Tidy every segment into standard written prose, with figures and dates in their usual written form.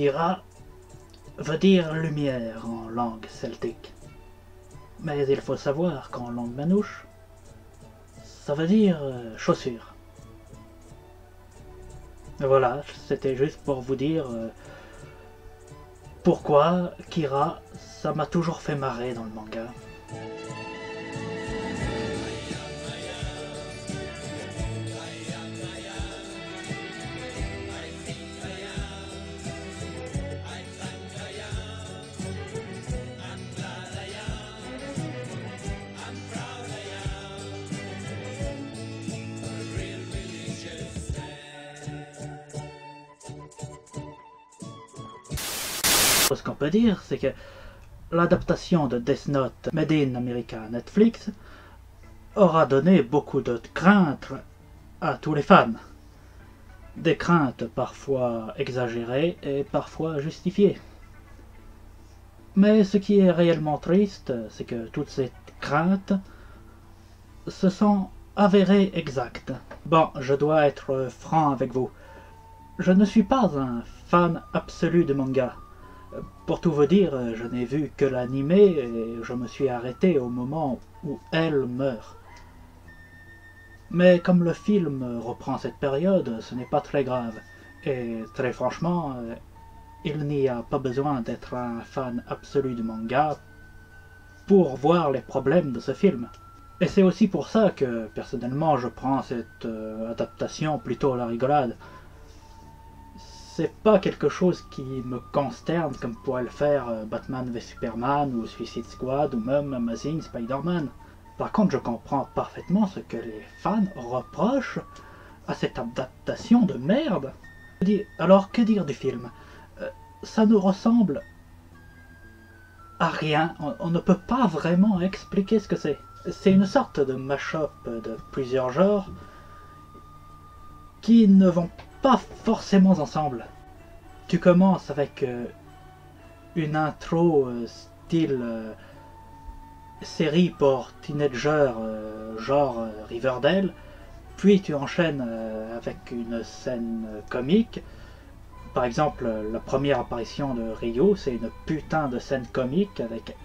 Kira veut dire lumière en langue celtique. Mais il faut savoir qu'en langue manouche, ça veut dire chaussure. Voilà, c'était juste pour vous dire pourquoi Kira, ça m'a toujours fait marrer dans le manga. Ce qu'on peut dire, c'est que l'adaptation de Death Note Made in America Netflix aura donné beaucoup de craintes à tous les fans. Des craintes parfois exagérées et parfois justifiées. Mais ce qui est réellement triste, c'est que toutes ces craintes se sont avérées exactes. Bon, je dois être franc avec vous. Je ne suis pas un fan absolu de manga. Pour tout vous dire, je n'ai vu que l'animé et je me suis arrêté au moment où elle meurt. Mais comme le film reprend cette période, ce n'est pas très grave. Et très franchement, il n'y a pas besoin d'être un fan absolu de manga pour voir les problèmes de ce film. Et c'est aussi pour ça que, personnellement, je prends cette adaptation plutôt à la rigolade. C'est pas quelque chose qui me consterne comme pourrait le faire Batman v Superman ou Suicide Squad ou même Amazing Spider-Man. Par contre, je comprends parfaitement ce que les fans reprochent à cette adaptation de merde. Alors, que dire du film? Ça nous ressemble à rien. On ne peut pas vraiment expliquer ce que c'est. C'est une sorte de mash-up de plusieurs genres qui ne vont pas forcément ensemble. Tu commences avec une intro style série pour teenagers genre Riverdale, puis tu enchaînes avec une scène comique. Par exemple, la première apparition de Ryo, c'est une putain de scène comique avec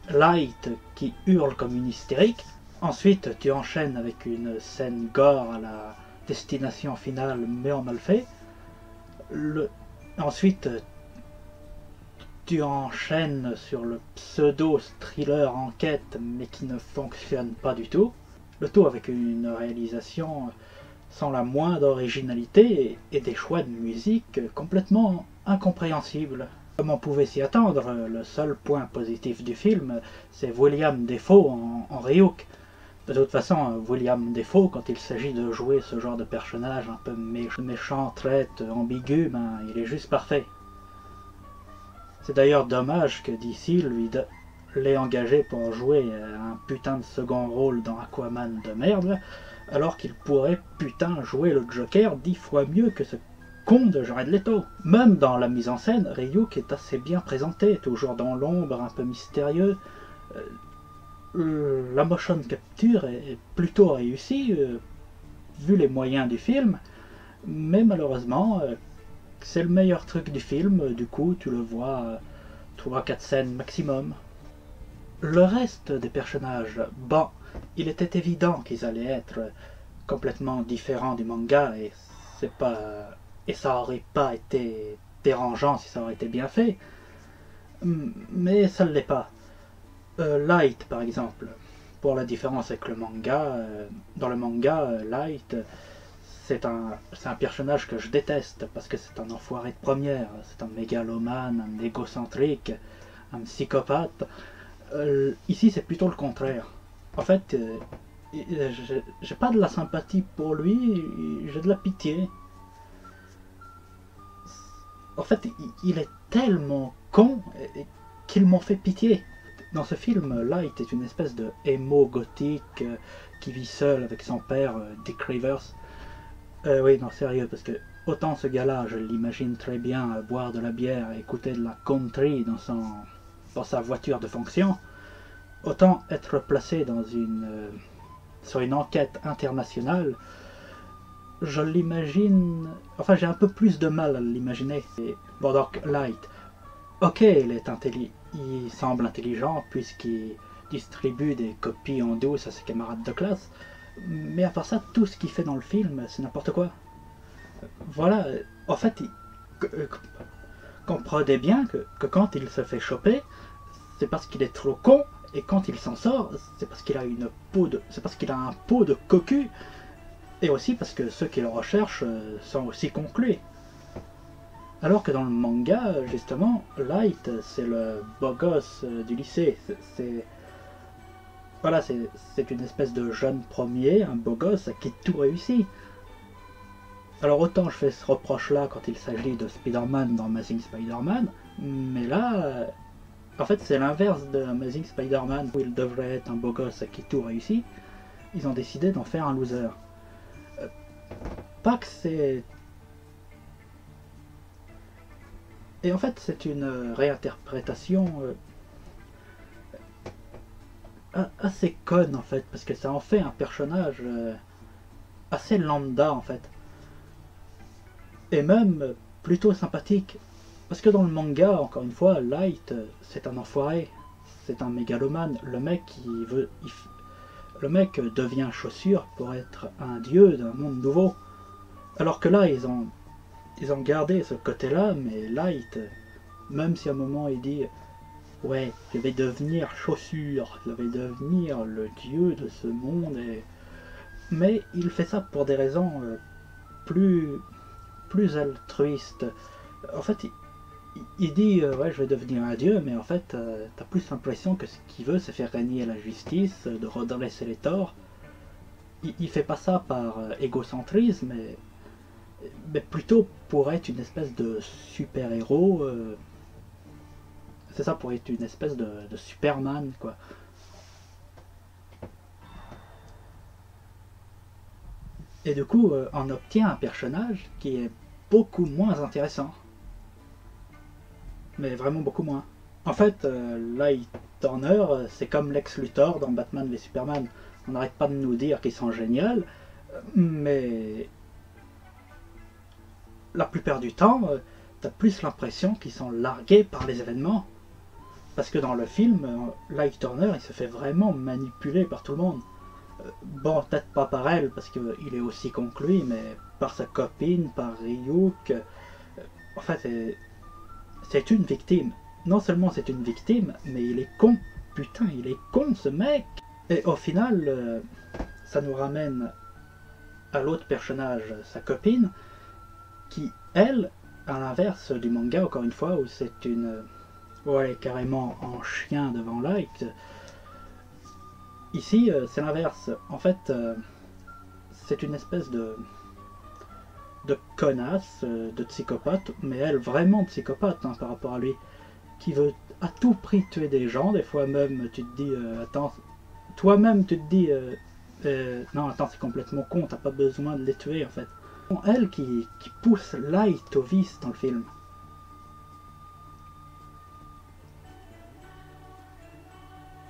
Light qui hurle comme une hystérique. Ensuite, tu enchaînes avec une scène gore à la Destination Finale, mais en mal fait. Ensuite, tu enchaînes sur le pseudo-thriller enquête, mais qui ne fonctionne pas du tout. Le tout avec une réalisation sans la moindre originalité et des choix de musique complètement incompréhensibles. Comme on pouvait s'y attendre, le seul point positif du film, c'est William Dafoe en Ryuk. De toute façon, William Dafoe, quand il s'agit de jouer ce genre de personnage un peu méchant, traite, ambigu, ben, il est juste parfait. C'est d'ailleurs dommage que DC l'ait engagé pour jouer un putain de second rôle dans Aquaman de merde, alors qu'il pourrait putain jouer le Joker 10 fois mieux que ce con de Jared Leto. Même dans la mise en scène, Ryuk est assez bien présenté, toujours dans l'ombre, un peu mystérieux. La motion capture est plutôt réussie, vu les moyens du film, mais malheureusement, c'est le meilleur truc du film, du coup tu le vois 3-4 scènes maximum. Le reste des personnages, bon, il était évident qu'ils allaient être complètement différents du manga, et ça aurait pas été dérangeant si ça aurait été bien fait, mais ça ne l'est pas. Light par exemple, pour la différence avec le manga, dans le manga, Light, c'est un personnage que je déteste parce que c'est un enfoiré de première, c'est un mégalomane, un égocentrique, un psychopathe. Ici c'est plutôt le contraire. En fait, j'ai pas de la sympathie pour lui, j'ai de la pitié. En fait, il est tellement con qu'il m'en fait pitié. Dans ce film, Light est une espèce de émo gothique qui vit seul avec son père, Dick Rivers. Oui, non, sérieux, parce que autant ce gars-là, je l'imagine très bien boire de la bière et écouter de la country dans sa voiture de fonction, autant être placé sur une enquête internationale, je l'imagine... Enfin, j'ai un peu plus de mal à l'imaginer. Bon, donc, Light. Ok, il semble intelligent puisqu'il distribue des copies en douce à ses camarades de classe. Mais à part ça, tout ce qu'il fait dans le film, c'est n'importe quoi. Voilà, en fait, comprenez bien que quand il se fait choper, c'est parce qu'il est trop con, et quand il s'en sort, c'est parce qu'il a un pot de cocu, et aussi parce que ceux qui le recherchent sont aussi conclués. Alors que dans le manga, justement, Light, c'est le beau gosse du lycée. Voilà, c'est une espèce de jeune premier, un beau gosse qui tout réussit. Alors autant je fais ce reproche-là quand il s'agit de Spider-Man dans Amazing Spider-Man, mais là, en fait c'est l'inverse de Amazing Spider-Man, où il devrait être un beau gosse qui tout réussit. Ils ont décidé d'en faire un loser. Pas que c'est... Et en fait c'est une réinterprétation assez conne en fait, parce que ça en fait un personnage assez lambda en fait. Et même plutôt sympathique. Parce que dans le manga, encore une fois, Light, c'est un enfoiré. C'est un mégalomane. Le mec devient chaussure pour être un dieu d'un monde nouveau. Alors que là, ils ont gardé ce côté-là, mais Light, même si à un moment il dit ouais, je vais devenir chaussure, je vais devenir le dieu de ce monde, mais il fait ça pour des raisons plus altruistes. En fait, il dit ouais, je vais devenir un dieu, mais en fait t'as plus l'impression que ce qu'il veut c'est faire régner la justice, de redresser les torts. Il fait pas ça par égocentrisme, mais plutôt pour être une espèce de super héros. C'est ça, pour être une espèce de Superman quoi. Et du coup on obtient un personnage qui est beaucoup moins intéressant. Mais vraiment beaucoup moins. En fait, Light Turner, c'est comme Lex Luthor dans Batman v Superman. On n'arrête pas de nous dire qu'ils sont géniaux, mais la plupart du temps, t'as plus l'impression qu'ils sont largués par les événements. Parce que dans le film, Light Turner, il se fait vraiment manipuler par tout le monde. Bon, peut-être pas par elle, parce qu'il est aussi conclu, mais par sa copine, par Ryuk. En fait, c'est une victime. Non seulement c'est une victime, mais il est con. Putain, il est con ce mec. Et au final, ça nous ramène à l'autre personnage, sa copine, qui, elle, à l'inverse du manga, encore une fois, où c'est une... ouais, carrément en chien devant Light. Ici, c'est l'inverse. En fait, c'est une espèce de connasse, de psychopathe, mais elle vraiment psychopathe par rapport à lui, qui veut à tout prix tuer des gens. Des fois même tu te dis attends, toi-même tu te dis non attends, c'est complètement con, t'as pas besoin de les tuer en fait. Elle qui pousse Light au vice dans le film.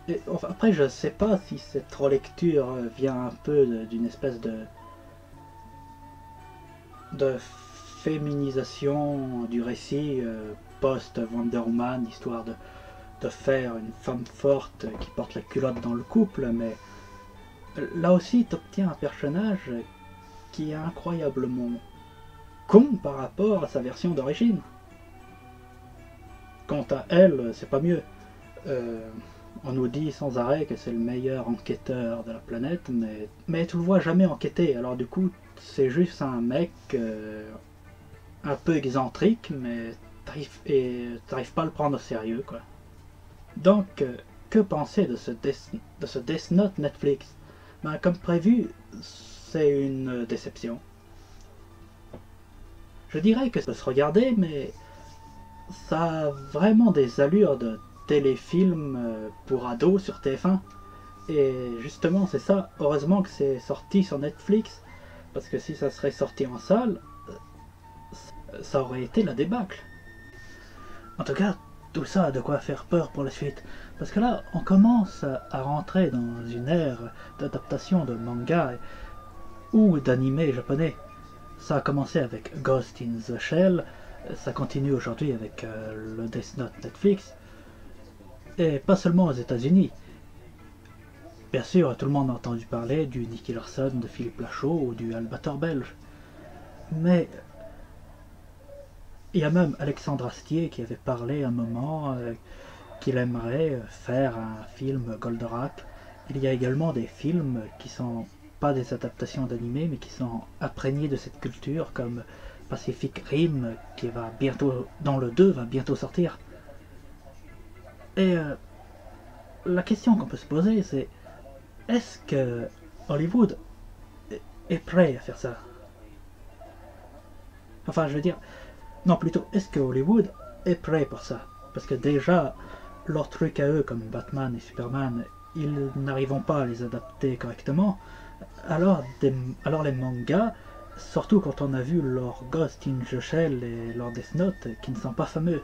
Et, enfin, après je sais pas si cette relecture vient un peu d'une espèce de féminisation du récit post-Wonder Woman, histoire de faire une femme forte qui porte la culotte dans le couple, mais là aussi tu obtiens un personnage qui est incroyablement con par rapport à sa version d'origine. Quant à elle, c'est pas mieux. On nous dit sans arrêt que c'est le meilleur enquêteur de la planète, mais tu le vois jamais enquêter, alors du coup c'est juste un mec un peu excentrique, mais t'arrives pas à le prendre au sérieux quoi. Donc que penser de ce Death Note Netflix? Ben, comme prévu, c'est une déception. Je dirais que ça peut se regarder, mais ça a vraiment des allures de téléfilm pour ados sur TF1. Et justement c'est ça, heureusement que c'est sorti sur Netflix, parce que si ça serait sorti en salle, ça aurait été la débâcle. En tout cas, tout ça a de quoi faire peur pour la suite, parce que là on commence à rentrer dans une ère d'adaptation de manga ou d'anime japonais. Ça a commencé avec Ghost in the Shell, ça continue aujourd'hui avec le Death Note Netflix, et pas seulement aux États-Unis. Bien sûr, tout le monde a entendu parler du Nicky Larson de Philippe Lachaud ou du Albator belge. Mais il y a même Alexandre Astier qui avait parlé un moment qu'il aimerait faire un film Goldorak. Il y a également des films qui sont pas des adaptations d'animés mais qui sont imprégnés de cette culture comme Pacific Rim qui va bientôt, dans le 2, va bientôt sortir. Et la question qu'on peut se poser c'est est-ce que Hollywood est prêt à faire ça? Enfin, je veux dire, non, plutôt, est-ce que Hollywood est prêt pour ça? Parce que déjà, leurs trucs à eux, comme Batman et Superman, ils n'arrivent pas à les adapter correctement. Alors les mangas, surtout quand on a vu leur Ghost in the Shell et leur Death Note, qui ne sont pas fameux.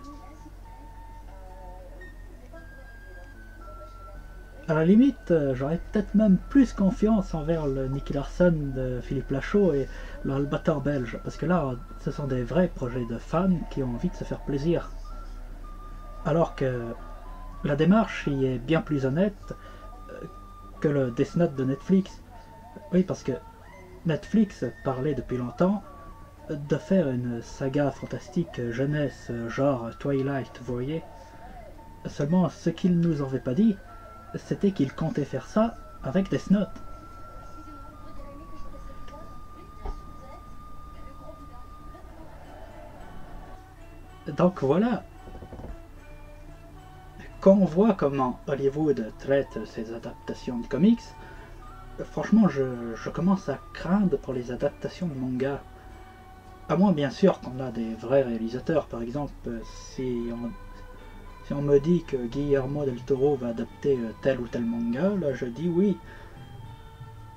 À la limite, j'aurais peut-être même plus confiance envers le Nicky Larson de Philippe Lachaud et le Albator belge, parce que là, ce sont des vrais projets de fans qui ont envie de se faire plaisir. Alors que la démarche y est bien plus honnête que le Death Note de Netflix. Oui, parce que Netflix parlait depuis longtemps de faire une saga fantastique jeunesse genre Twilight, vous voyez. Seulement, ce qu'ils nous avaient pas dit, c'était qu'il comptait faire ça avec Death Note. Donc voilà, quand on voit comment Hollywood traite ses adaptations de comics, franchement je commence à craindre pour les adaptations de manga. À moins bien sûr qu'on a des vrais réalisateurs, par exemple si on me dit que Guillermo del Toro va adapter tel ou tel manga, là je dis oui.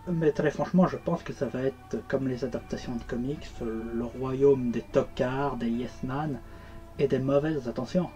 Mais très franchement, je pense que ça va être comme les adaptations de comics, le royaume des tocards, des yes man et des mauvaises attentions.